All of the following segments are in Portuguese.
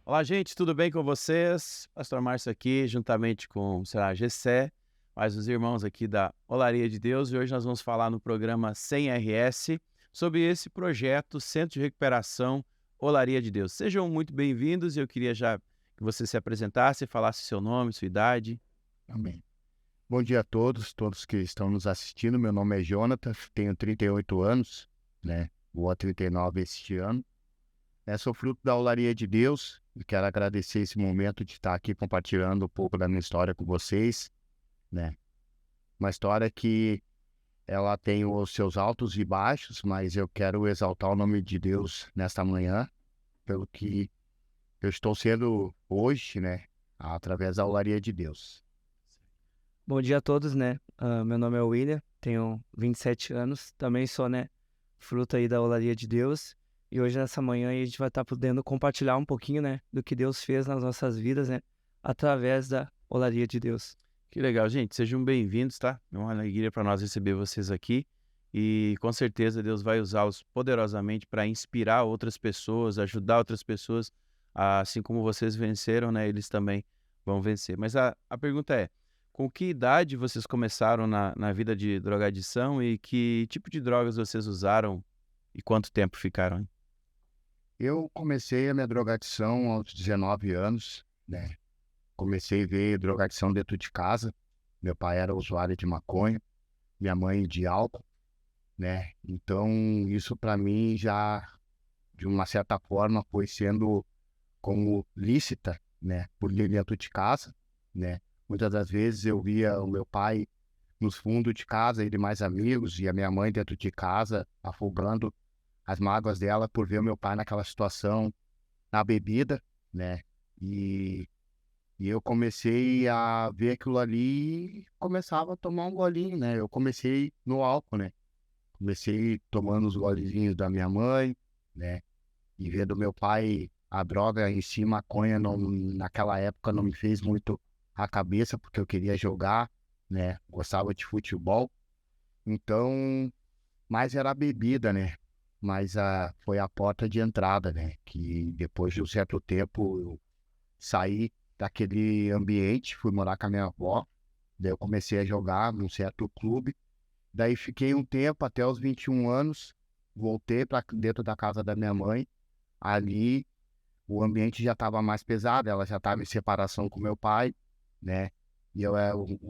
Olá, gente, tudo bem com vocês? Pastor Márcio aqui, juntamente com, Gessé, mais os irmãos aqui da Olaria de Deus, e hoje nós vamos falar no programa 100 RS sobre esse projeto Centro de Recuperação Olaria de Deus. Sejam muito bem-vindos e eu queria já que você se apresentasse, falasse seu nome, sua idade. Amém. Bom dia a todos que estão nos assistindo. Meu nome é Jonathan, tenho 38 anos, né? Vou a 39 este ano. Sou fruto da Olaria de Deus e quero agradecer esse momento de estar aqui compartilhando um pouco da minha história com vocês, né? Uma história que ela tem os seus altos e baixos, mas eu quero exaltar o nome de Deus nesta manhã, pelo que eu estou sendo hoje, né? Através da Olaria de Deus. Bom dia a todos, né? Meu nome é William, tenho 27 anos, também sou, né, fruto aí da Olaria de Deus. E hoje, nessa manhã, a gente vai estar podendo compartilhar um pouquinho, né, do que Deus fez nas nossas vidas, né, através da Olaria de Deus. Que legal, gente, sejam bem-vindos, tá? É uma alegria para nós receber vocês aqui e com certeza Deus vai usá-los poderosamente para inspirar outras pessoas, ajudar outras pessoas, assim como vocês venceram, né? Eles também vão vencer. Mas a pergunta é: com que idade vocês começaram na vida de drogadição e que tipo de drogas vocês usaram e quanto tempo ficaram, hein? Eu comecei a minha drogadição aos 19 anos, né? Comecei a ver drogadição dentro de casa. Meu pai era usuário de maconha, minha mãe de álcool, né? Então, isso para mim já, de uma certa forma, foi sendo como lícita, né? Porque dentro de casa, né? Muitas das vezes eu via o meu pai nos fundos de casa, ele mais amigos, e a minha mãe dentro de casa, afogando as mágoas dela por ver o meu pai naquela situação, na bebida, né? E, e eu comecei a ver aquilo ali e começava a tomar um golinho, né? Eu comecei no álcool, né? Comecei tomando os golezinhos da minha mãe, né? E vendo meu pai, a droga em si, maconha, não, naquela época não me fez muito a cabeça, porque eu queria jogar, né? Gostava de futebol. Então, mas era a bebida, né? Mas foi a porta de entrada, né? Que depois de um certo tempo eu saí daquele ambiente, fui morar com a minha avó. Daí eu comecei a jogar num certo clube. Daí fiquei um tempo, até os 21 anos. Voltei para dentro da casa da minha mãe. Ali o ambiente já estava mais pesado, ela já estava em separação com meu pai, né? E eu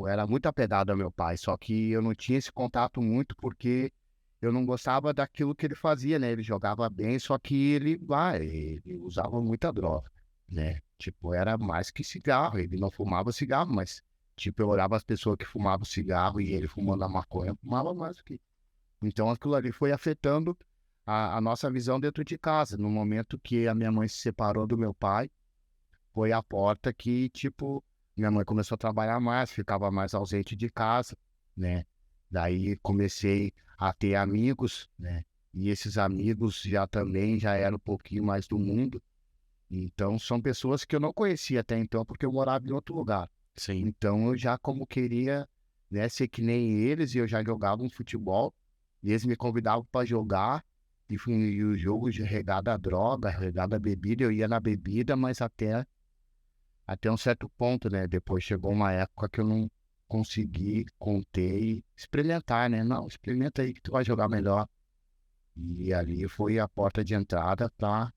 era muito apegado ao meu pai, só que eu não tinha esse contato muito porque eu não gostava daquilo que ele fazia, né? Ele jogava bem, só que ele usava muita droga, né? Tipo, era mais que cigarro, ele não fumava cigarro, mas, tipo, eu olhava as pessoas que fumavam cigarro e ele fumando a maconha, eu fumava mais do que. Então aquilo ali foi afetando a nossa visão dentro de casa. No momento que a minha mãe se separou do meu pai, foi a porta que, tipo, minha mãe começou a trabalhar mais, ficava mais ausente de casa, né? Daí comecei a ter amigos, né? E esses amigos já também já eram um pouquinho mais do mundo. Então são pessoas que eu não conhecia até então, porque eu morava em outro lugar. Sim. Então eu já como queria, né, ser que nem eles, e eu já jogava um futebol, e eles me convidavam para jogar, e o jogo de regado a droga, regado a bebida, eu ia na bebida, mas até um certo ponto, né? Depois chegou uma época que eu não consegui conter e experimentar, né? Não, experimenta aí que tu vai jogar melhor. E ali foi a porta de entrada para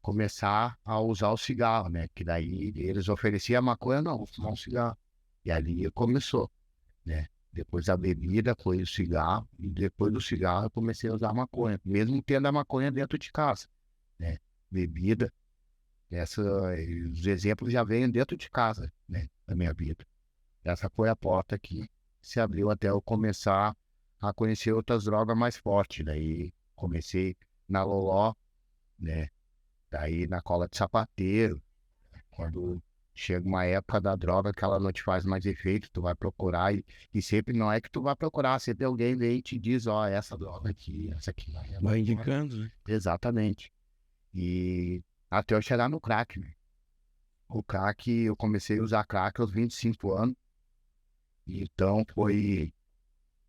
começar a usar o cigarro, né? Que daí eles ofereciam a maconha, não, vou fumar um cigarro. E ali começou, né? Depois da bebida foi o cigarro, e depois do cigarro eu comecei a usar maconha, mesmo tendo a maconha dentro de casa, né? Bebida, os exemplos já vêm dentro de casa, né? Da minha vida. Essa foi a porta que se abriu até eu começar a conhecer outras drogas mais fortes. Daí comecei na Loló, né? Daí na cola de sapateiro, quando chega uma época da droga que ela não te faz mais efeito, tu vai procurar e sempre não é que tu vai procurar, sempre alguém vem e te diz, ó, essa droga aqui, essa aqui. Vai indicando, né? Exatamente. E até eu chegar no crack, né? O crack, eu comecei a usar crack aos 25 anos, então foi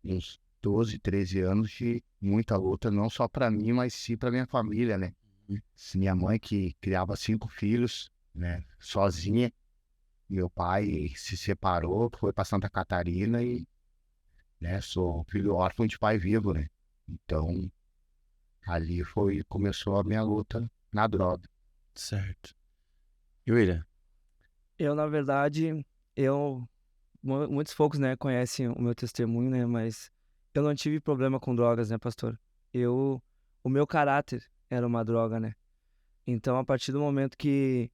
uns 12, 13 anos de muita luta, não só para mim, mas sim para minha família, né? Minha mãe que criava 5 filhos, né? Sozinha. Meu pai se separou, foi para Santa Catarina e, né, sou filho órfão de pai vivo, né? Então, ali começou a minha luta na droga. Certo. E William? Eu, na verdade, eu muitos poucos, né, conhecem o meu testemunho, né, mas eu não tive problema com drogas, né, pastor? Eu, o meu caráter era uma droga, né? Então, a partir do momento que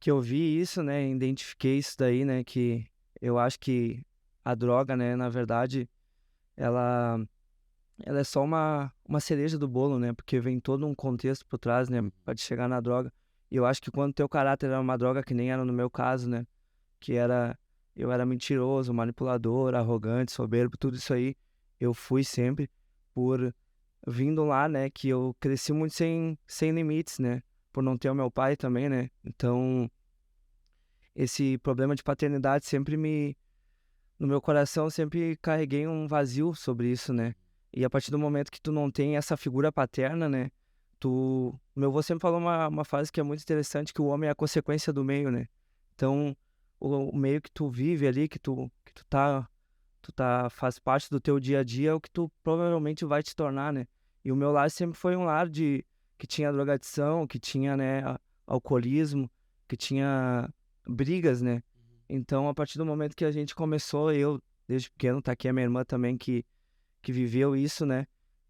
eu vi isso, né, identifiquei isso daí, né, que eu acho que a droga, né, na verdade, ela ela é só uma cereja do bolo, né, porque vem todo um contexto por trás, né, para te chegar na droga. E eu acho que quando teu caráter era uma droga, que nem era no meu caso, né, que era eu era mentiroso, manipulador, arrogante, soberbo, tudo isso aí, eu fui sempre por vindo lá, né, que eu cresci muito sem limites, né, por não ter o meu pai também, né. Então, esse problema de paternidade sempre me no meu coração eu sempre carreguei um vazio sobre isso, né. E a partir do momento que tu não tem essa figura paterna, né, meu avô sempre falou uma frase que é muito interessante, que o homem é a consequência do meio, né. Então, o meio que tu vive ali, que tu tá faz parte do teu dia a dia, é o que tu provavelmente vai te tornar, né. E o meu lar sempre foi um lar de que tinha drogadição, que tinha, né, alcoolismo, que tinha brigas, né. Então, a partir do momento que a gente começou, eu desde pequeno, tá aqui a minha irmã também que viveu isso, né,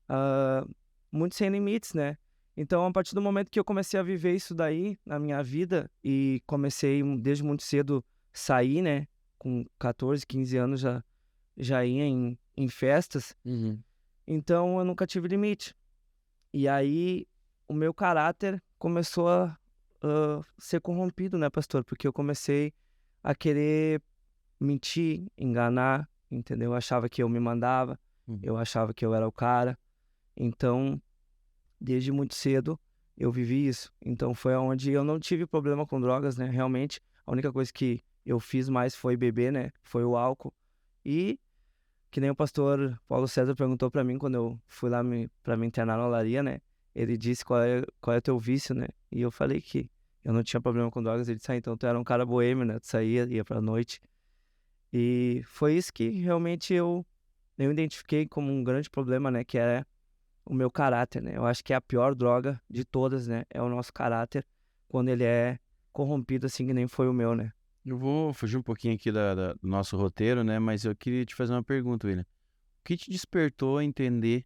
hã, muito sem limites, né. Então, a partir do momento que eu comecei a viver isso daí na minha vida e comecei desde muito cedo sair, né, com 14, 15 anos já ia em festas, Uhum. então eu nunca tive limite. E aí o meu caráter começou a, ser corrompido, né, pastor, porque eu comecei a querer mentir, enganar, entendeu? Eu achava que eu me mandava, Uhum. eu achava que eu era o cara. Então, desde muito cedo eu vivi isso. Então foi aonde eu não tive problema com drogas, né, realmente. A única coisa que eu fiz mais foi beber, né, foi o álcool. E que nem o pastor Paulo César perguntou pra mim quando eu fui lá pra me internar na olaria, né? Ele disse qual é o teu vício, né? E eu falei que eu não tinha problema com drogas. Ele disse, ah, então tu era um cara boêmio, né? Tu saía, ia pra noite. E foi isso que realmente eu identifiquei como um grande problema, né? Que é o meu caráter, né? Eu acho que é a pior droga de todas, né? É o nosso caráter quando ele é corrompido assim que nem foi o meu, né? Eu vou fugir um pouquinho aqui do nosso roteiro, né? Mas eu queria te fazer uma pergunta, William. O que te despertou a entender,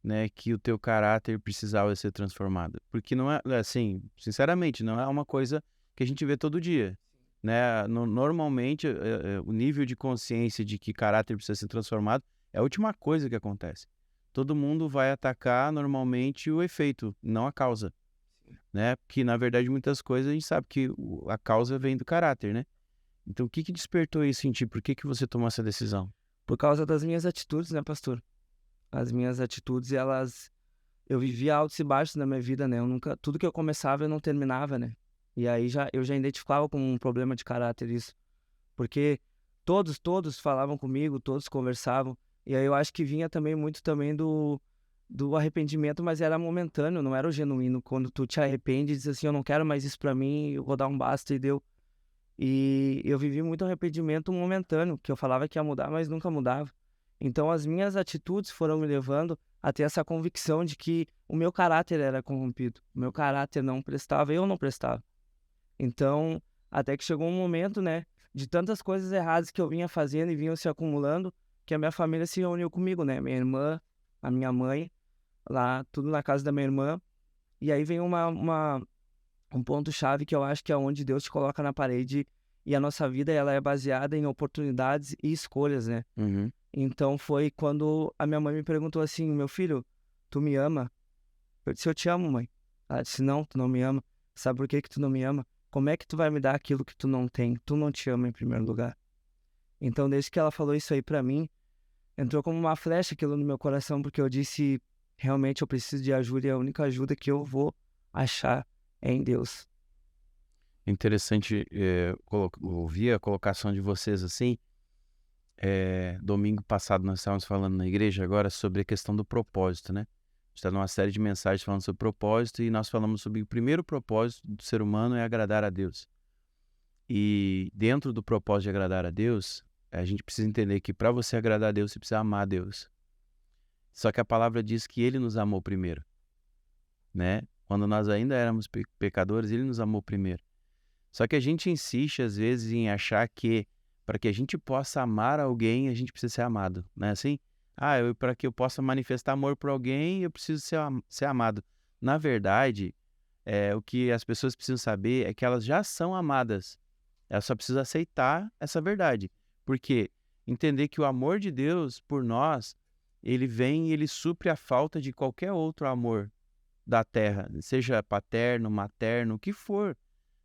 né, que o teu caráter precisava ser transformado? Porque não é, assim, sinceramente, não é uma coisa que a gente vê todo dia, né? Normalmente, o nível de consciência de que caráter precisa ser transformado é a última coisa que acontece. Todo mundo vai atacar normalmente o efeito, não a causa, né? Porque na verdade muitas coisas a gente sabe que a causa vem do caráter, né? Então, o que que despertou isso em ti? Por que que você tomou essa decisão? Por causa das minhas atitudes, né, pastor? As minhas atitudes, elas eu vivia altos e baixos na minha vida, né, eu nunca tudo que eu começava eu não terminava, né. E aí eu já identificava como um problema de caráter isso, porque todos falavam comigo, todos conversavam, e aí eu acho que vinha também muito também do arrependimento, mas era momentâneo, não era o genuíno, quando tu te arrepende e diz assim: "Eu não quero mais isso pra mim, eu vou dar um basta", e deu. E eu vivi muito arrependimento momentâneo, que eu falava que ia mudar, mas nunca mudava. Então as minhas atitudes foram me levando a ter essa convicção de que o meu caráter era corrompido, o meu caráter não prestava, eu não prestava. Então, até que chegou um momento, né, de tantas coisas erradas que eu vinha fazendo e vinham se acumulando, que a minha família se reuniu comigo, né, minha irmã, a minha mãe, lá tudo na casa da minha irmã. E aí vem um ponto-chave que eu acho que é onde Deus te coloca na parede e a nossa vida ela é baseada em oportunidades e escolhas, né. Uhum. Então foi quando a minha mãe me perguntou assim: "Meu filho, tu me ama?" Eu disse: "Eu te amo, mãe." Ela disse: "Não, tu não me ama. Sabe por que que tu não me ama? Como é que tu vai me dar aquilo que tu não tem? Tu não te ama em primeiro lugar." Então desde que ela falou isso aí pra mim, entrou como uma flecha aquilo no meu coração, porque eu disse: "Realmente eu preciso de ajuda e a única ajuda que eu vou achar é em Deus." Interessante, ouvir a colocação de vocês assim. Domingo passado nós estávamos falando na igreja agora sobre a questão do propósito, né? está numa série de mensagens falando sobre propósito e nós falamos sobre o primeiro propósito do ser humano é agradar a Deus. E dentro do propósito de agradar a Deus, a gente precisa entender que para você agradar a Deus, você precisa amar a Deus. Só que a palavra diz que Ele nos amou primeiro, né? Quando nós ainda éramos pecadores, Ele nos amou primeiro. Só que a gente insiste, às vezes, em achar que para que a gente possa amar alguém, a gente precisa ser amado, não é assim? Para que eu possa manifestar amor por alguém, eu preciso ser amado. Na verdade, o que as pessoas precisam saber é que elas já são amadas. Elas só precisam aceitar essa verdade. Porque entender que o amor de Deus por nós, ele vem e ele supre a falta de qualquer outro amor da terra, seja paterno, materno, o que for,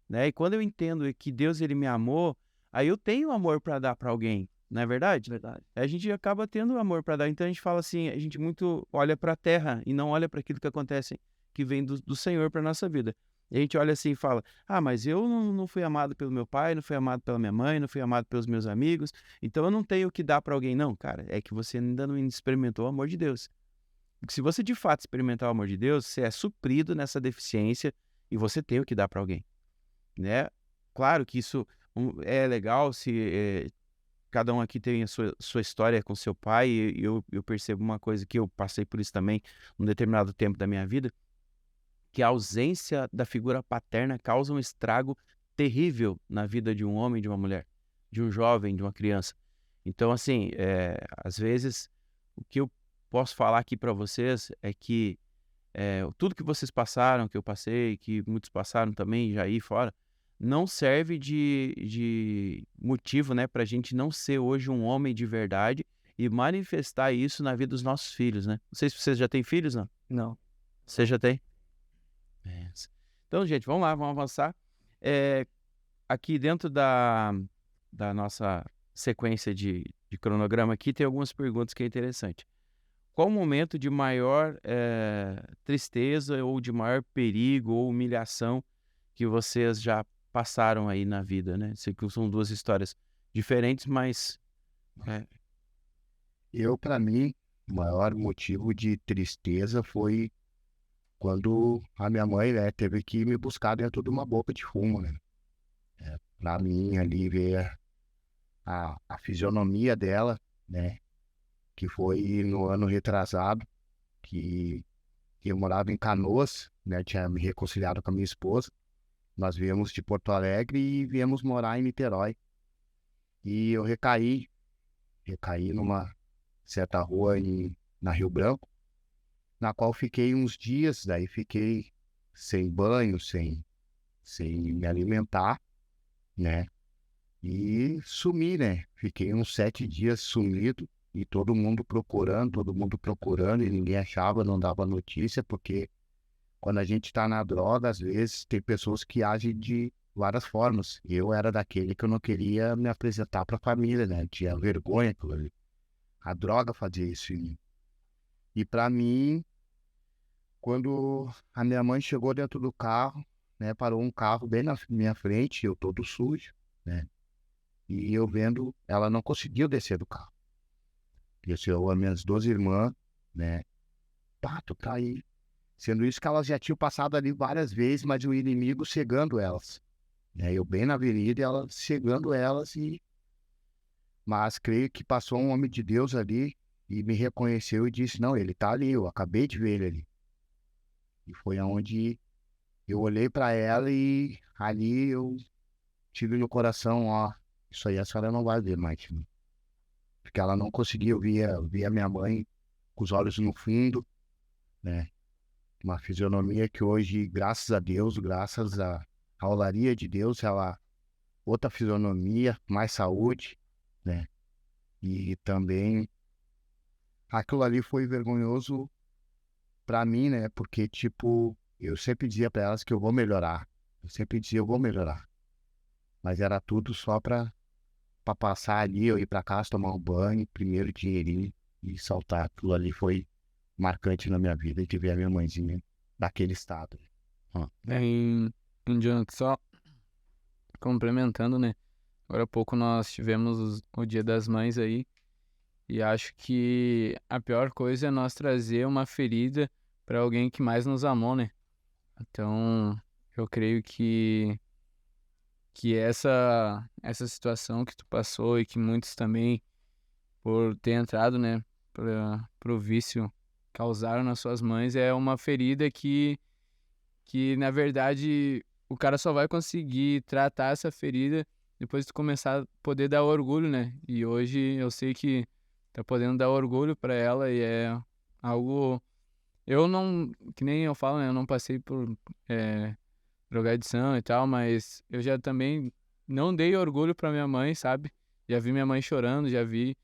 né? E quando eu entendo que Deus ele me amou, aí eu tenho amor para dar para alguém, não é verdade? Verdade. A gente acaba tendo amor para dar. Então a gente fala assim, a gente muito olha para a terra e não olha para aquilo que acontece, que vem do Senhor para nossa vida. E a gente olha assim e fala, mas eu não fui amado pelo meu pai, não fui amado pela minha mãe, não fui amado pelos meus amigos, então eu não tenho o que dar para alguém. Não, cara, é que você ainda não experimentou o amor de Deus. Porque se você de fato experimentar o amor de Deus, você é suprido nessa deficiência e você tem o que dar para alguém, né? Claro que isso é legal se cada um aqui tem a sua história com seu pai, e eu percebo uma coisa que eu passei por isso também num determinado tempo da minha vida, que a ausência da figura paterna causa um estrago terrível na vida de um homem, de uma mulher, de um jovem, de uma criança. Então, assim, às vezes, o que eu posso falar aqui para vocês é que tudo que vocês passaram, que eu passei, que muitos passaram também, já aí fora, não serve de motivo, né, para a gente não ser hoje um homem de verdade e manifestar isso na vida dos nossos filhos, né? Não sei se vocês já têm filhos, não? Não. Você já tem? Então, gente, vamos lá, vamos avançar. Aqui dentro da nossa sequência de cronograma aqui, tem algumas perguntas que é interessante. Qual o momento de maior tristeza ou de maior perigo ou humilhação que vocês já passaram aí na vida, né? Sei que são duas histórias diferentes, mas... Para mim, o maior motivo de tristeza foi quando a minha mãe, né, teve que me buscar dentro de uma boca de fumo, né? Para mim, ali, ver a fisionomia dela, né? Que foi no ano retrasado, que eu morava em Canoas, né? Tinha me reconciliado com a minha esposa. Nós viemos de Porto Alegre e viemos morar em Niterói. E eu recaí numa certa rua na Rio Branco, na qual fiquei uns dias, daí fiquei sem banho, sem me alimentar, né? E sumi, né? Fiquei uns 7 dias sumido e todo mundo procurando e ninguém achava, não dava notícia, porque quando a gente tá na droga, às vezes tem pessoas que agem de várias formas. Eu era daquele que eu não queria me apresentar para a família, né? Tinha vergonha, a droga fazia isso em mim. E para mim, quando a minha mãe chegou dentro do carro, né? Parou um carro bem na minha frente, eu todo sujo, né? E eu vendo, ela não conseguiu descer do carro. Desceu as minhas 2 irmãs, né? Tu tá aí. Sendo isso que elas já tinham passado ali várias vezes, mas o inimigo cegando elas. Né? Eu bem na avenida e elas cegando elas. Mas creio que passou um homem de Deus ali e me reconheceu e disse, não, ele tá ali, eu acabei de ver ele ali. E foi aonde eu olhei para ela e ali eu tive no coração, isso aí a senhora não vai ver mais. Porque ela não conseguia ver a minha mãe com os olhos no fundo, né? Uma fisionomia que hoje, graças a Deus, graças à olaria de Deus, ela outra fisionomia, mais saúde, né? E também aquilo ali foi vergonhoso para mim, né? Porque, eu sempre dizia para elas que eu vou melhorar. Eu vou melhorar. Mas era tudo só para passar ali, eu ir para casa, tomar um banho, primeiro dinheirinho e saltar. Aquilo ali foi marcante na minha vida de ver a minha mãezinha daquele estado. Jonathan, só complementando, né? Agora há pouco nós tivemos o Dia das Mães aí, e acho que a pior coisa é nós trazer uma ferida para alguém que mais nos amou, né? Então, eu creio que essa situação que tu passou e que muitos também, por ter entrado, né, pro vício, causaram nas suas mães, é uma ferida que na verdade o cara só vai conseguir tratar essa ferida depois de tu começar a poder dar orgulho, né? E hoje eu sei que tá podendo dar orgulho pra ela e é algo. Eu não, que nem eu falo, né? Eu não passei por drogadição e tal, mas eu já também não dei orgulho pra minha mãe, sabe? Já vi minha mãe chorando, já vi.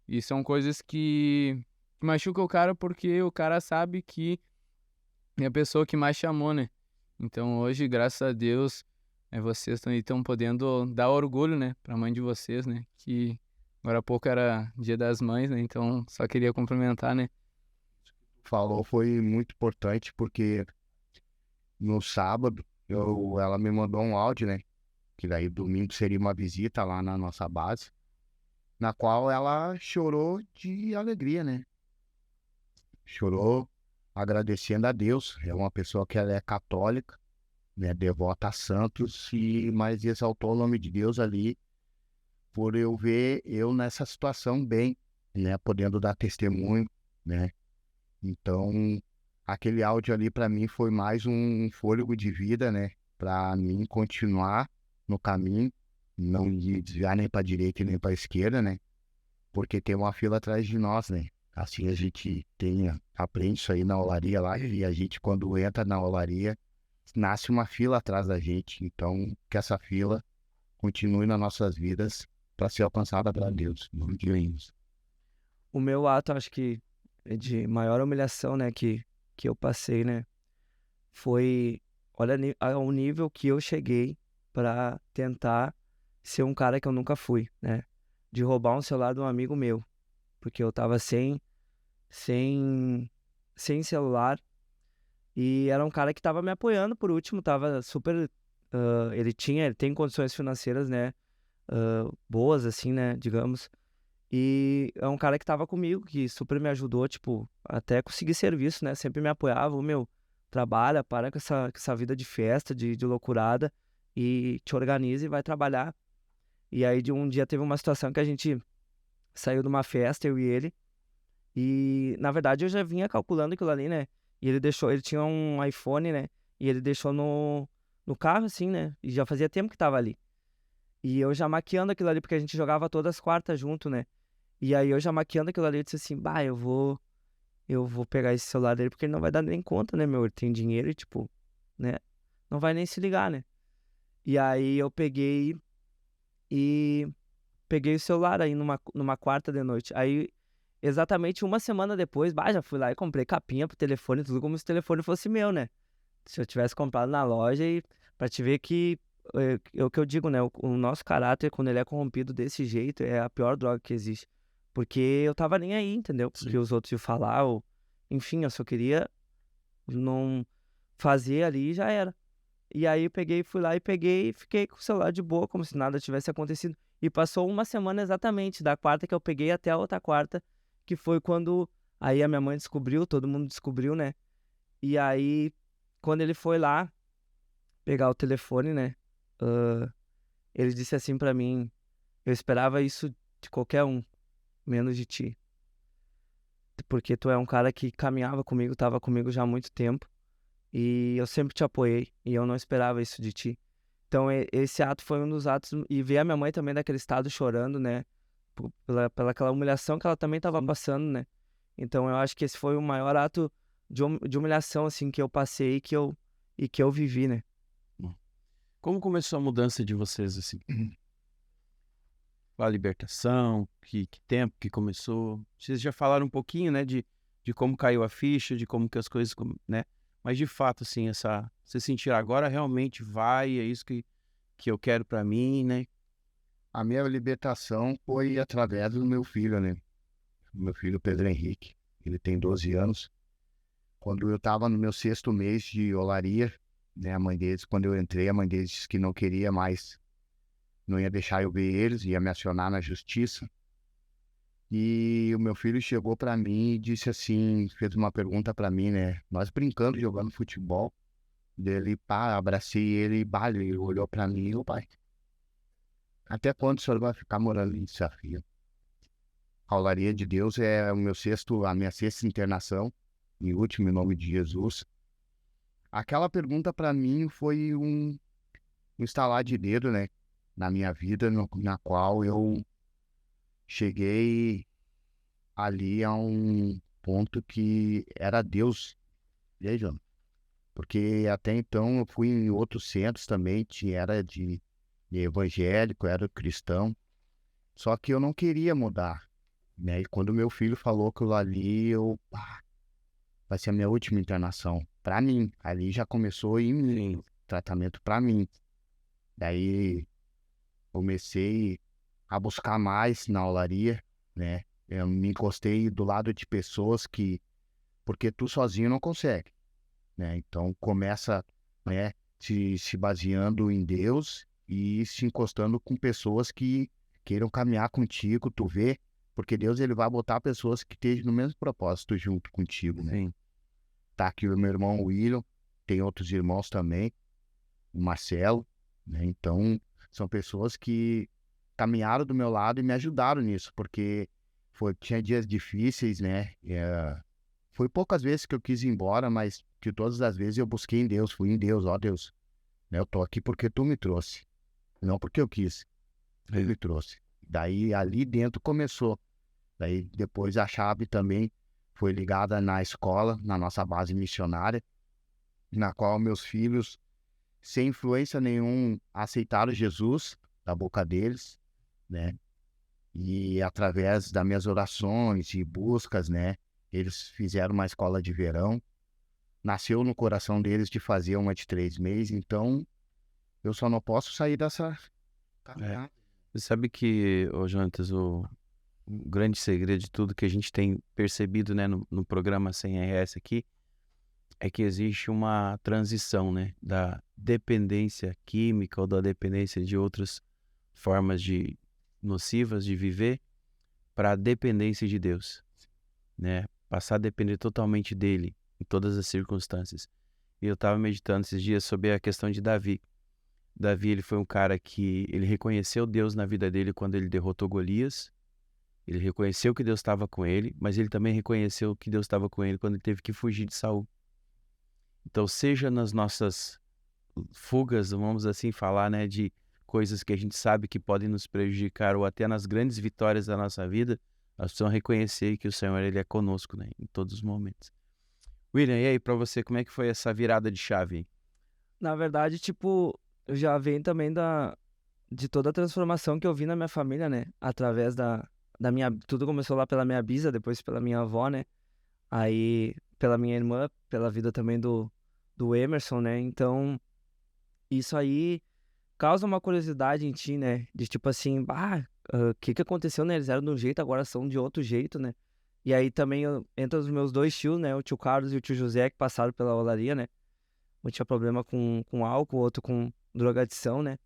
E são coisas que machucam o cara porque o cara sabe que é a pessoa que mais te amou, né? Então hoje, graças a Deus, vocês estão podendo dar orgulho, né, pra mãe de vocês, né? Que agora há pouco era Dia das Mães, né? Então só queria cumprimentar, né? Falou foi muito importante porque no sábado ela me mandou um áudio, né? Que daí domingo seria uma visita lá na nossa base, na qual ela chorou de alegria, né? Chorou agradecendo a Deus. É uma pessoa que ela é católica, né? Devota a santos, mas exaltou o nome de Deus ali por eu ver eu nessa situação bem, né? Podendo dar testemunho, né? Então, aquele áudio ali para mim foi mais um fôlego de vida, né? Para mim continuar no caminho, não desviar nem para direita e nem para esquerda, né? Porque tem uma fila atrás de nós, né? Assim a gente aprende isso aí na olaria lá, e a gente quando entra na olaria, nasce uma fila atrás da gente. Então, que essa fila continue nas nossas vidas para ser alcançada por Deus. Em nome de Jesus. O meu ato, acho que de maior humilhação, né, que eu passei, né, foi, olha ao nível que eu cheguei pra tentar ser um cara que eu nunca fui, né, de roubar um celular de um amigo meu, porque eu tava sem, sem celular e era um cara que tava me apoiando por último, tava super, ele tem condições financeiras, né, boas assim, né, digamos. E é um cara que tava comigo, que super me ajudou, tipo, até conseguir serviço, né? Sempre me apoiava, meu, trabalha, para com essa vida de festa, de loucurada, e te organiza e vai trabalhar. E aí, de um dia, teve uma situação que a gente saiu de uma festa, eu e ele, e, na verdade, eu já vinha calculando aquilo ali, né? E ele tinha um iPhone, né? E ele deixou no carro, assim, né? E já fazia tempo que tava ali. E eu já maquiando aquilo ali, porque a gente jogava todas as quartas junto, né? E aí eu já maquiando aquilo ali, eu disse assim, bah, eu vou pegar esse celular dele porque ele não vai dar nem conta, né, meu? Ele tem dinheiro e, tipo, né? Não vai nem se ligar, né? E aí eu e peguei o celular aí numa quarta de noite. Aí, exatamente uma semana depois, bah, já fui lá e comprei capinha pro telefone, tudo como se o telefone fosse meu, né? Se eu tivesse comprado na loja e pra te ver que é o que eu digo, né? O nosso caráter, quando ele é corrompido desse jeito, é a pior droga que existe. Porque eu tava nem aí, entendeu? Porque Sim. os outros iam falar, ou... Enfim, eu só queria não fazer ali e já era. E aí eu peguei, fui lá e peguei e fiquei com o celular de boa, como se nada tivesse acontecido. E passou uma semana exatamente, da quarta que eu peguei até a outra quarta, que foi quando aí a minha mãe descobriu, todo mundo descobriu, né? E aí, quando ele foi lá pegar o telefone, né? Ele disse assim pra mim, eu esperava isso de qualquer um, menos de ti. Porque tu é um cara que caminhava comigo, tava comigo já há muito tempo. E eu sempre te apoiei. E eu não esperava isso de ti. Então, esse ato foi um dos atos. E ver a minha mãe também naquele estado chorando, né? Pela aquela humilhação que ela também tava passando, né? Então, eu acho que esse foi o maior ato de humilhação, assim, que eu passei e que eu vivi, né? Como começou a mudança de vocês, assim? A libertação, que tempo que começou? Vocês já falaram um pouquinho, né, de como caiu a ficha, de como que as coisas, né? Mas de fato, assim, vocês sentiram agora realmente vai, é isso que eu quero pra mim, né? A minha libertação foi através do meu filho, né? Meu filho Pedro Henrique. Ele tem 12 anos. Quando eu estava no meu 6º mês de olaria, né? A mãe deles, quando eu entrei, a mãe deles disse que não queria mais, não ia deixar eu ver eles, ia me acionar na justiça. E o meu filho chegou para mim e disse assim, fez uma pergunta para mim, né? Nós brincando, jogando futebol. Dele, pá, abracei ele e ele olhou para mim, ô pai, até quando o senhor vai ficar morando em Desafio? A Olaria de Deus é a minha sexta internação, em último, em nome de Jesus. Aquela pergunta para mim foi um estalar de dedo, né? Na minha vida, na qual eu cheguei ali a um ponto que era Deus, veja, porque até então eu fui em outros centros também, era de evangélico, era cristão, só que eu não queria mudar, né? E quando meu filho falou aquilo ali, vai ser a minha última internação, pra mim, ali já começou em mim, tratamento pra mim. Daí comecei a buscar mais na olaria, né? Eu me encostei do lado de pessoas porque tu sozinho não consegue, né? Então começa, né, se baseando em Deus e se encostando com pessoas que queiram caminhar contigo, tu vê, porque Deus ele vai botar pessoas que estejam no mesmo propósito junto contigo, né? Sim. Tá aqui o meu irmão William, tem outros irmãos também, o Marcelo, né? Então são pessoas que caminharam do meu lado e me ajudaram nisso, porque tinha dias difíceis, né? Foi poucas vezes que eu quis ir embora, mas que todas as vezes eu busquei em Deus, fui em Deus, ó Deus, né? Eu tô aqui porque tu me trouxe, não porque eu quis, ele me trouxe. Daí ali dentro começou. Daí depois a chave também foi ligada na escola, na nossa base missionária, na qual meus filhos, sem influência nenhuma, aceitaram Jesus da boca deles, né? E através das minhas orações e buscas, né? Eles fizeram uma escola de verão. Nasceu no coração deles de fazer uma de 3 meses, então eu só não posso sair dessa caminhada. Você sabe que, ô Jonatas, o grande segredo de tudo que a gente tem percebido, né, no programa 100RS aqui, é que existe uma transição, né, da dependência química ou da dependência de outras formas nocivas de viver para a dependência de Deus, né? Passar a depender totalmente dele em todas as circunstâncias. E eu estava meditando esses dias sobre a questão de Davi. Davi, ele foi um cara que ele reconheceu Deus na vida dele quando ele derrotou Golias. Ele reconheceu que Deus estava com ele, mas ele também reconheceu que Deus estava com ele quando ele teve que fugir de Saul. Então, seja nas nossas fugas, vamos assim falar, né, de coisas que a gente sabe que podem nos prejudicar, ou até nas grandes vitórias da nossa vida, nós precisamos reconhecer que o Senhor ele é conosco, né, em todos os momentos. William, e aí, para você, como é que foi essa virada de chave? Na verdade, tipo, eu já venho também de toda a transformação que eu vi na minha família, né? Através da minha... Tudo começou lá pela minha bisa, depois pela minha avó, né? Aí pela minha irmã, pela vida também do Emerson, né? Então, isso aí causa uma curiosidade em ti, né? De tipo assim, o que aconteceu, né? Eles eram de um jeito, agora são de outro jeito, né? E aí também entra os meus dois tios, né? O tio Carlos e o tio José, que passaram pela olaria, né? Um tinha problema com álcool, o outro com drogadição, né?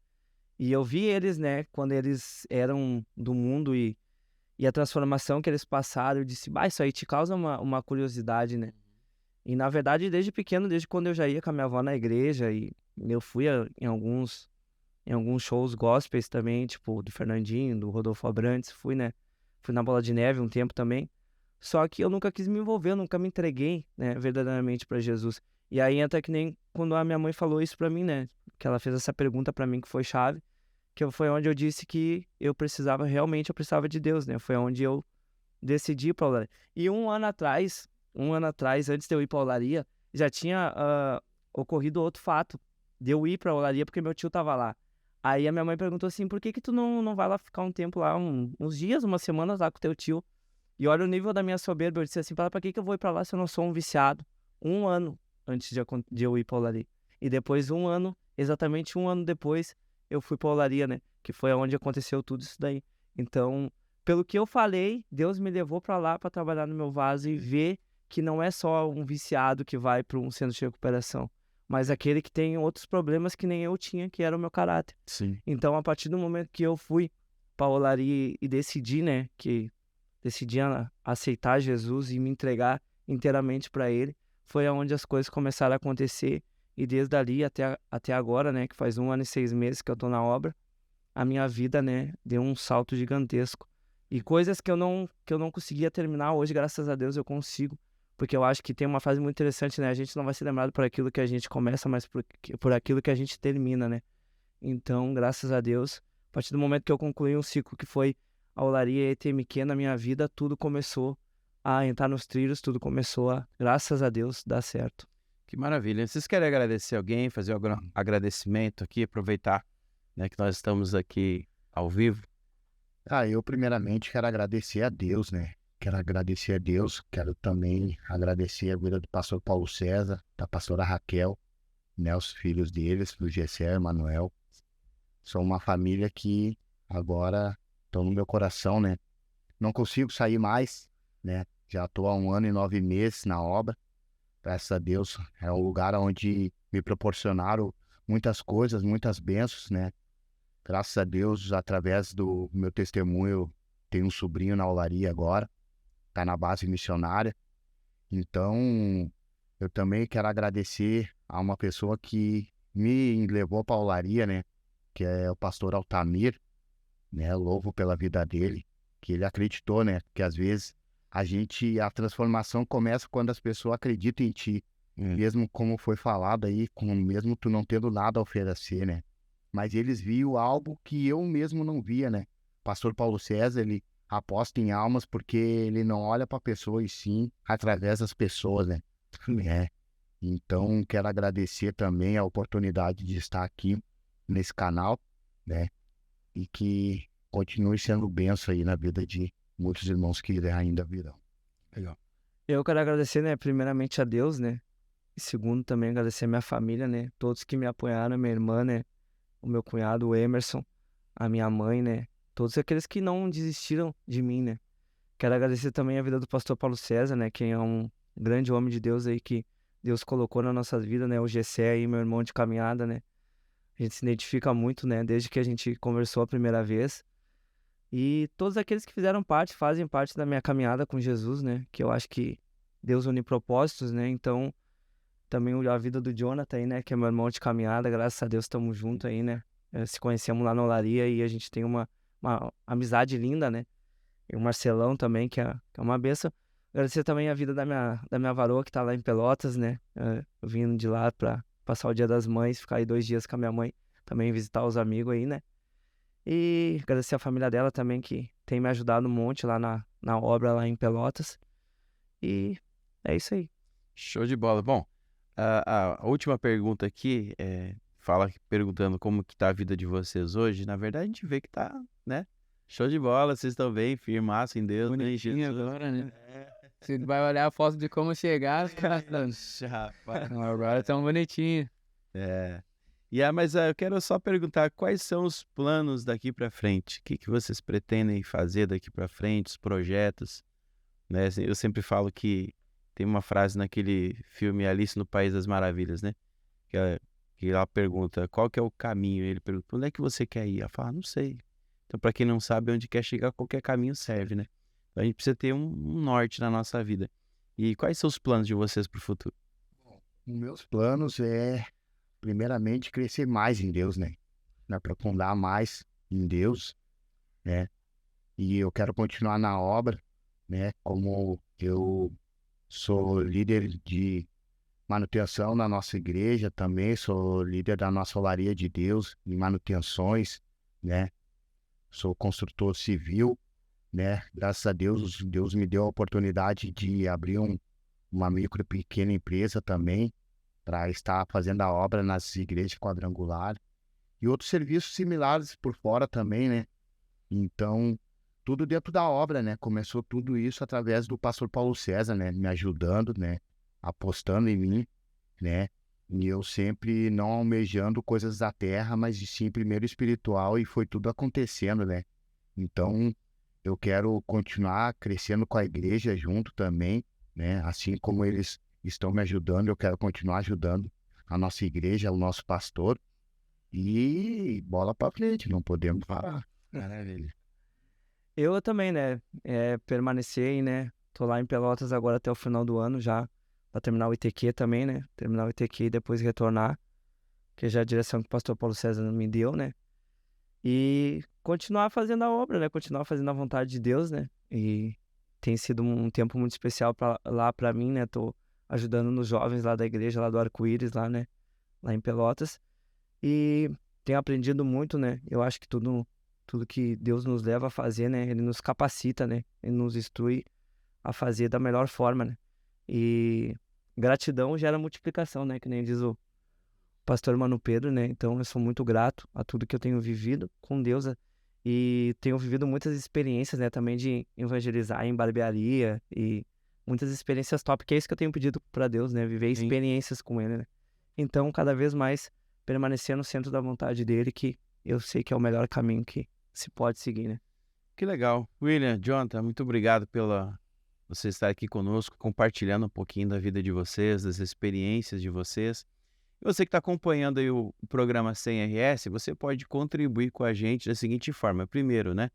E eu vi eles, né? Quando eles eram do mundo e a transformação que eles passaram, eu disse, isso aí te causa uma curiosidade, né? E na verdade, desde pequeno, desde quando eu já ia com a minha avó na igreja, e eu fui em alguns shows gospels também, tipo do Fernandinho, do Rodolfo Abrantes, fui, né? Fui na Bola de Neve um tempo também. Só que eu nunca quis me envolver, eu nunca me entreguei, né, verdadeiramente para Jesus. E aí entra que nem quando a minha mãe falou isso pra mim, né? Que ela fez essa pergunta pra mim que foi chave, foi onde eu disse que eu precisava de Deus, né? Foi onde eu decidi ir pra olaria. E um ano atrás, antes de eu ir pra olaria, já tinha ocorrido outro fato de eu ir pra olaria porque meu tio tava lá. Aí a minha mãe perguntou assim, por que tu não vai lá ficar um tempo lá, uns dias, umas semanas lá com teu tio? E olha o nível da minha soberba, eu disse assim, pra que eu vou ir pra lá se eu não sou um viciado? Um ano antes de eu ir pra olaria. E depois exatamente um ano depois, eu fui pra olaria, né? Que foi onde aconteceu tudo isso daí. Então, pelo que eu falei, Deus me levou pra lá pra trabalhar no meu vaso e ver que não é só um viciado que vai pra um centro de recuperação, mas aquele que tem outros problemas que nem eu tinha, que era o meu caráter. Sim. Então, a partir do momento que eu fui pra olaria e decidi, né, que decidi aceitar Jesus e me entregar inteiramente para Ele, foi aonde as coisas começaram a acontecer. E desde ali até agora, né, que faz 1 ano e 6 meses que eu tô na obra, a minha vida, né, deu um salto gigantesco. E coisas que eu não conseguia terminar hoje, graças a Deus, eu consigo. Porque eu acho que tem uma frase muito interessante, né? A gente não vai ser lembrado por aquilo que a gente começa, mas por aquilo que a gente termina, né? Então, graças a Deus, a partir do momento que eu concluí um ciclo que foi a olaria ETMQ na minha vida, tudo começou a entrar nos trilhos, tudo começou a, graças a Deus, dar certo. Que maravilha. Vocês querem agradecer alguém, fazer algum agradecimento aqui, aproveitar, né, que nós estamos aqui ao vivo? Eu primeiramente quero agradecer a Deus, né? Quero agradecer a Deus, quero também agradecer a vida do pastor Paulo César, da pastora Raquel, né? Os filhos deles, do Gessé, Manuel. São uma família que agora estão no meu coração, né? Não consigo sair mais, né? Já estou há 1 ano e 9 meses na obra. Graças a Deus, é um lugar onde me proporcionaram muitas coisas, muitas bênçãos, né? Graças a Deus, através do meu testemunho, tenho um sobrinho na olaria agora, está na base missionária. Então, eu também quero agradecer a uma pessoa que me levou para a olaria, né? Que é o pastor Altamir, né? Louvo pela vida dele, que ele acreditou, né? Que às vezes a transformação começa quando as pessoas acreditam em ti. Mesmo como foi falado aí, mesmo tu não tendo nada a oferecer, né? Mas eles viam algo que eu mesmo não via, né? Pastor Paulo César, ele aposta em almas porque ele não olha para a pessoa e sim através das pessoas, né? Então, quero agradecer também a oportunidade de estar aqui nesse canal, né? E que continue sendo bênção aí na vida de muitos irmãos que ainda virão. Legal. Eu quero agradecer, né, primeiramente a Deus, né? E segundo, também agradecer a minha família, né? Todos que me apoiaram, minha irmã, né? O meu cunhado, o Emerson, a minha mãe, né? Todos aqueles que não desistiram de mim, né? Quero agradecer também a vida do pastor Paulo César, né? Que é um grande homem de Deus aí que Deus colocou na nossa vida, né? O Gessé aí, meu irmão de caminhada, né? A gente se identifica muito, né? Desde que a gente conversou a primeira vez. E todos aqueles que fizeram parte, fazem parte da minha caminhada com Jesus, né? Que eu acho que Deus une propósitos, né? Então, também a vida do Jonathan aí, né? Que é meu irmão de caminhada, graças a Deus estamos juntos aí, né? Se conhecemos lá na olaria e a gente tem uma amizade linda, né? E o Marcelão também, que é uma benção. Agradecer também a vida da minha varoa, que tá lá em Pelotas, né? Eu vim de lá pra passar o Dia das Mães, ficar aí 2 dias com a minha mãe, também visitar os amigos aí, né? E agradecer a família dela também, que tem me ajudado um monte lá na obra lá em Pelotas. E é isso aí. Show de bola. Bom, a última pergunta aqui perguntando como que tá a vida de vocês hoje. Na verdade, a gente vê que tá, né? Show de bola, vocês estão bem, firmaço em Deus, né? Em Bonitinho Jesus. agora, né? Você vai olhar a foto de como chegar, cara. Rapaz. Agora tão bonitinho. Mas eu quero só perguntar quais são os planos daqui para frente? O que vocês pretendem fazer daqui para frente, os projetos? Né? Eu sempre falo que tem uma frase naquele filme Alice no País das Maravilhas, né? Que ela pergunta qual que é o caminho. Ele pergunta, onde é que você quer ir? Ela fala, não sei. Então, para quem não sabe onde quer chegar, qualquer caminho serve, né? Então, a gente precisa ter um norte na nossa vida. E quais são os planos de vocês para o futuro? Os meus planos é, primeiramente, crescer mais em Deus, né? Me aprofundar mais em Deus, né? E eu quero continuar na obra, né? Como eu sou líder de manutenção na nossa igreja, também sou líder da nossa olaria de Deus, em manutenções, né? Sou construtor civil, né? Graças a Deus, Deus me deu a oportunidade de abrir uma micro e pequena empresa também, para estar fazendo a obra nas igrejas quadrangulares e outros serviços similares por fora também, né? Então, tudo dentro da obra, né? Começou tudo isso através do pastor Paulo César, né? Me ajudando, né? Apostando em mim, né? E eu sempre não almejando coisas da terra, mas sim primeiro espiritual, e foi tudo acontecendo, né? Então, eu quero continuar crescendo com a igreja junto também, né? Assim como eles estão me ajudando, eu quero continuar ajudando a nossa igreja, o nosso pastor, e bola para frente, não podemos parar. Maravilha. Eu também, né, permanecer aí, né, tô lá em Pelotas agora até o final do ano já, pra terminar o ITQ também, né, terminar o ITQ e depois retornar, que já é a direção que o pastor Paulo César me deu, né, e continuar fazendo a obra, né, continuar fazendo a vontade de Deus, né, e tem sido um tempo muito especial lá pra mim, né, tô ajudando nos jovens lá da igreja, lá do Arco-Íris, lá, né, lá em Pelotas, e tenho aprendido muito, né, eu acho que tudo que Deus nos leva a fazer, né, ele nos capacita, né, ele nos instrui a fazer da melhor forma, né, e gratidão gera multiplicação, né, que nem diz o pastor Mano Pedro, né? Então eu sou muito grato a tudo que eu tenho vivido com Deus, e tenho vivido muitas experiências, né, também de evangelizar em barbearia e muitas experiências top, que é isso que eu tenho pedido para Deus, né, viver Sim. experiências com ele, né? Então, cada vez mais permanecer no centro da vontade dele, que eu sei que é o melhor caminho que se pode seguir, né? Que legal. William, Jonathan, muito obrigado pela você estar aqui conosco, compartilhando um pouquinho da vida de vocês, das experiências de vocês. E você que está acompanhando aí o programa 100RS, você pode contribuir com a gente da seguinte forma. Primeiro, né,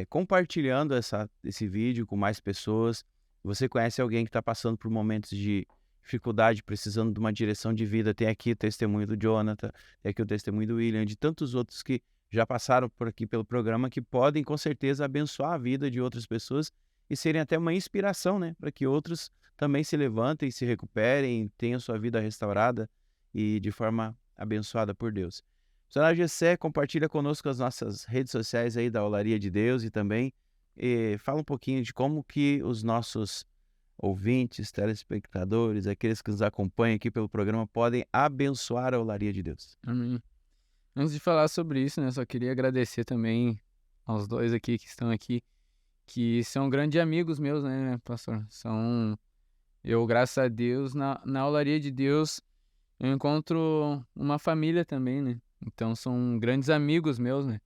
compartilhando esse vídeo com mais pessoas. Você conhece alguém que está passando por momentos de dificuldade, precisando de uma direção de vida. Tem aqui o testemunho do Jonathan, tem aqui o testemunho do William, de tantos outros que já passaram por aqui pelo programa, que podem com certeza abençoar a vida de outras pessoas e serem até uma inspiração, né, para que outros também se levantem, se recuperem, tenham sua vida restaurada e de forma abençoada por Deus. Missionário Gessé, compartilha conosco as nossas redes sociais aí da Olaria de Deus e também fala um pouquinho de como que os nossos ouvintes, telespectadores, aqueles que nos acompanham aqui pelo programa podem abençoar a Olaria de Deus. Amém. Antes de falar sobre isso, né, só queria agradecer também aos dois aqui que estão aqui, que são grandes amigos meus, né, pastor? Eu, graças a Deus, na Olaria de Deus, eu encontro uma família também, né? Então são grandes amigos meus, né?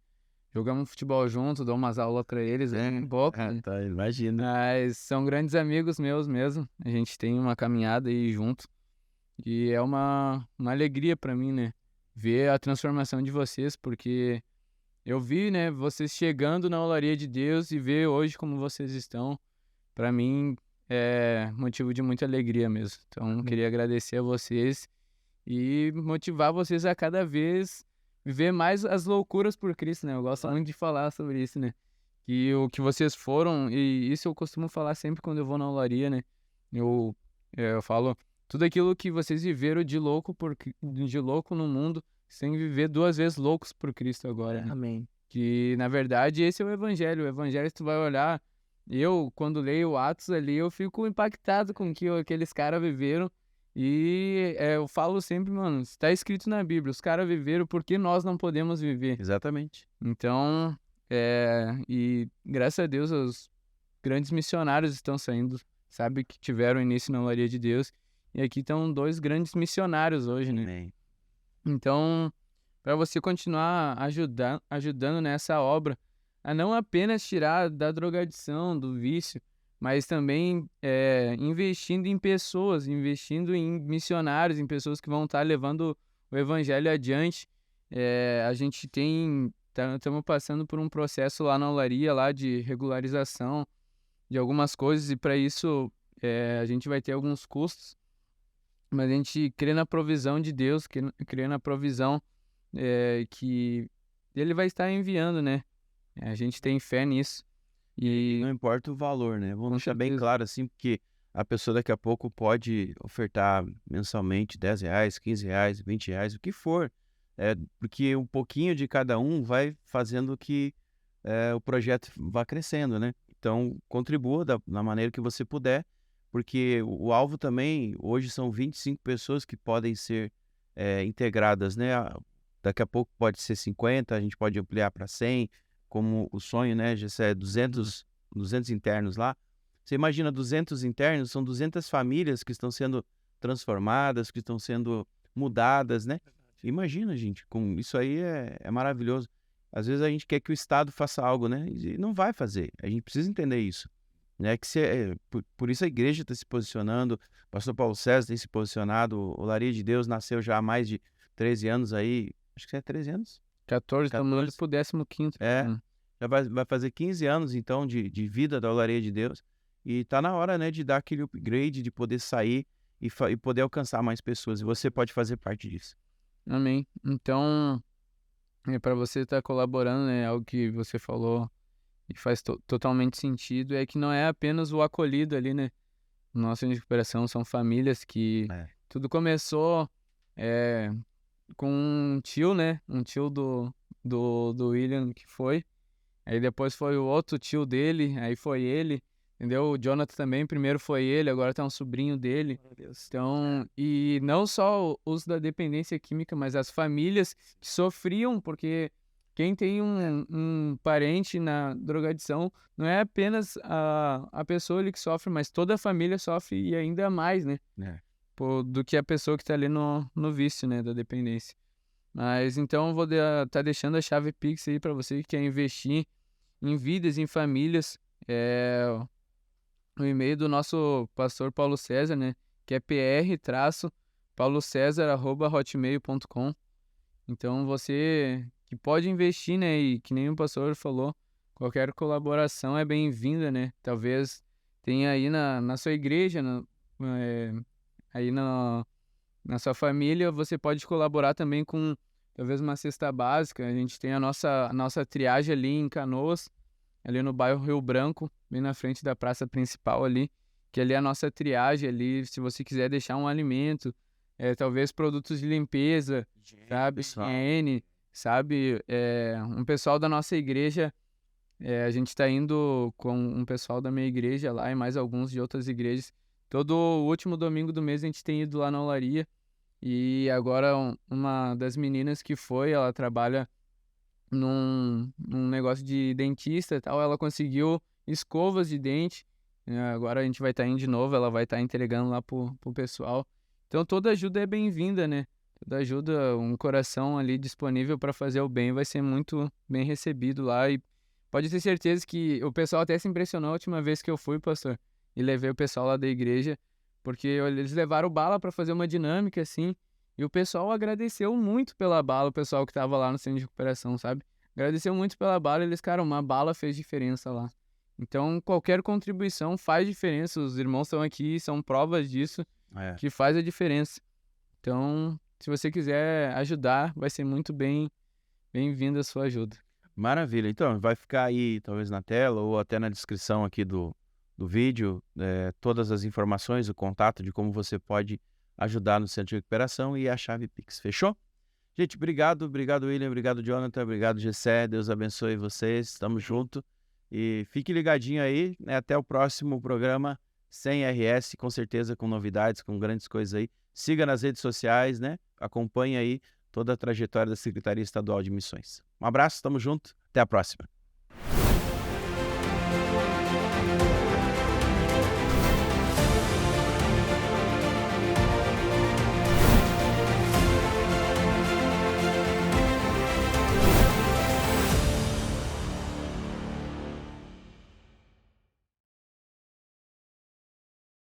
Jogamos futebol junto, dou umas aulas pra eles, um pouco, né? Tá, imagina. Mas são grandes amigos meus mesmo. A gente tem uma caminhada aí junto. E é uma alegria pra mim, né? Ver a transformação de vocês, porque eu vi, né, vocês chegando na Olaria de Deus e ver hoje como vocês estão. Pra mim é motivo de muita alegria mesmo. Então, queria agradecer a vocês e motivar vocês a cada vez viver mais as loucuras por Cristo, né? Eu gosto muito de falar sobre isso, né? Que o que vocês foram, e isso eu costumo falar sempre quando eu vou na olaria, né? Eu falo tudo aquilo que vocês viveram de louco de louco no mundo, sem viver 2 vezes loucos por Cristo agora, né? Amém. Que, na verdade, esse é o evangelho. O evangelho, tu vai olhar, eu, quando leio Atos ali, eu fico impactado com o que aqueles caras viveram. E eu falo sempre, mano, está escrito na Bíblia, os caras viveram porque nós não podemos viver. Exatamente. Então, e graças a Deus, os grandes missionários estão saindo, sabe, que tiveram início na Olaria de Deus. E aqui estão 2 grandes missionários hoje, né? Amém. Então, para você continuar ajudando nessa obra, a não apenas tirar da drogadição, do vício, mas também investindo em pessoas, investindo em missionários, em pessoas que vão estar levando o evangelho adiante. A gente estamos passando por um processo lá na olaria, lá de regularização de algumas coisas, e para isso a gente vai ter alguns custos, mas a gente crê na provisão de Deus, crê na provisão que Ele vai estar enviando, né? A gente tem fé nisso. E Não importa o valor, né? Vamos Com deixar bem certeza. claro assim, porque a pessoa daqui a pouco pode ofertar mensalmente R$10, R$15, R$20, o que for. Porque um pouquinho de cada um vai fazendo que o projeto vá crescendo, né? Então, contribua da maneira que você puder, porque o alvo também, hoje são 25 pessoas que podem ser integradas, né? Daqui a pouco pode ser 50, a gente pode ampliar para 100, como o sonho, né? Já é 200 internos lá. Você imagina 200 internos, são 200 famílias que estão sendo transformadas, que estão sendo mudadas, né? Imagina, gente, com isso aí é maravilhoso. Às vezes a gente quer que o Estado faça algo, né? E não vai fazer. A gente precisa entender isso, né? Por isso a igreja está se posicionando, o pastor Paulo César tem se posicionado, o Olaria de Deus nasceu já há mais de 13 anos aí, acho que é 13 anos? 14, estamos indo 14. pro 15º. É. Já vai fazer 15 anos, então, de vida da Olaria de Deus. E tá na hora, né, de dar aquele upgrade, de poder sair e poder alcançar mais pessoas. E você pode fazer parte disso. Amém. Então, para você estar colaborando, né, algo que você falou e faz totalmente sentido, é que não é apenas o acolhido ali, né? Nossa Centro de Recuperação são famílias que tudo começou com um tio, né? Um tio do William que foi. Aí depois foi o outro tio dele, aí foi ele, entendeu? O Jonathan também, primeiro foi ele, agora tá um sobrinho dele. Então, e não só o uso da dependência química, mas as famílias que sofriam, porque quem tem um parente na drogadição não é apenas a pessoa ali que sofre, mas toda a família sofre e ainda mais, né? Do que a pessoa que tá ali no vício, né, da dependência. Mas então eu vou tá deixando a chave Pix aí para você que quer investir em vidas, em famílias. O e-mail do nosso pastor Paulo César, né? Que é pr-paulocesar@hotmail.com. Então você que pode investir, né? E que nem o pastor falou, qualquer colaboração é bem-vinda, né? Talvez tenha aí na sua igreja, aí na sua família, você pode colaborar também com talvez uma cesta básica. A gente tem a nossa triagem ali em Canoas, ali no bairro Rio Branco, bem na frente da praça principal ali, que ali é a nossa triagem ali, se você quiser deixar um alimento, talvez produtos de limpeza, sabe, higiene, sabe, um pessoal da nossa igreja, a gente tá indo com um pessoal da minha igreja lá e mais alguns de outras igrejas, todo último domingo do mês a gente tem ido lá na olaria, e agora uma das meninas que foi, ela trabalha num negócio de dentista e tal, ela conseguiu escovas de dente, agora a gente vai estar indo de novo, ela vai estar entregando lá pro pessoal. Então toda ajuda é bem-vinda, né? Toda ajuda, um coração ali disponível para fazer o bem vai ser muito bem recebido lá, e pode ter certeza que o pessoal até se impressionou a última vez que eu fui, pastor, e levei o pessoal lá da igreja, porque eles levaram bala para fazer uma dinâmica assim, e o pessoal agradeceu muito pela bala, o pessoal que tava lá no centro de recuperação, sabe? Agradeceu muito pela bala, eles, cara, uma bala fez diferença lá. Então, qualquer contribuição faz diferença, os irmãos estão aqui, são provas disso, que faz a diferença. Então, se você quiser ajudar, vai ser muito bem-vinda a sua ajuda. Maravilha. Então, vai ficar aí, talvez na tela ou até na descrição aqui do vídeo, todas as informações, o contato de como você pode ajudar no Centro de Recuperação e a chave Pix. Fechou? Gente, obrigado William, obrigado Jonathan, obrigado Gessé, Deus abençoe vocês, estamos junto e fique ligadinho aí, né, até o próximo programa sem RS, com certeza com novidades, com grandes coisas aí. Siga nas redes sociais, né? Acompanhe aí toda a trajetória da Secretaria Estadual de Missões. Um abraço, estamos junto, até a próxima.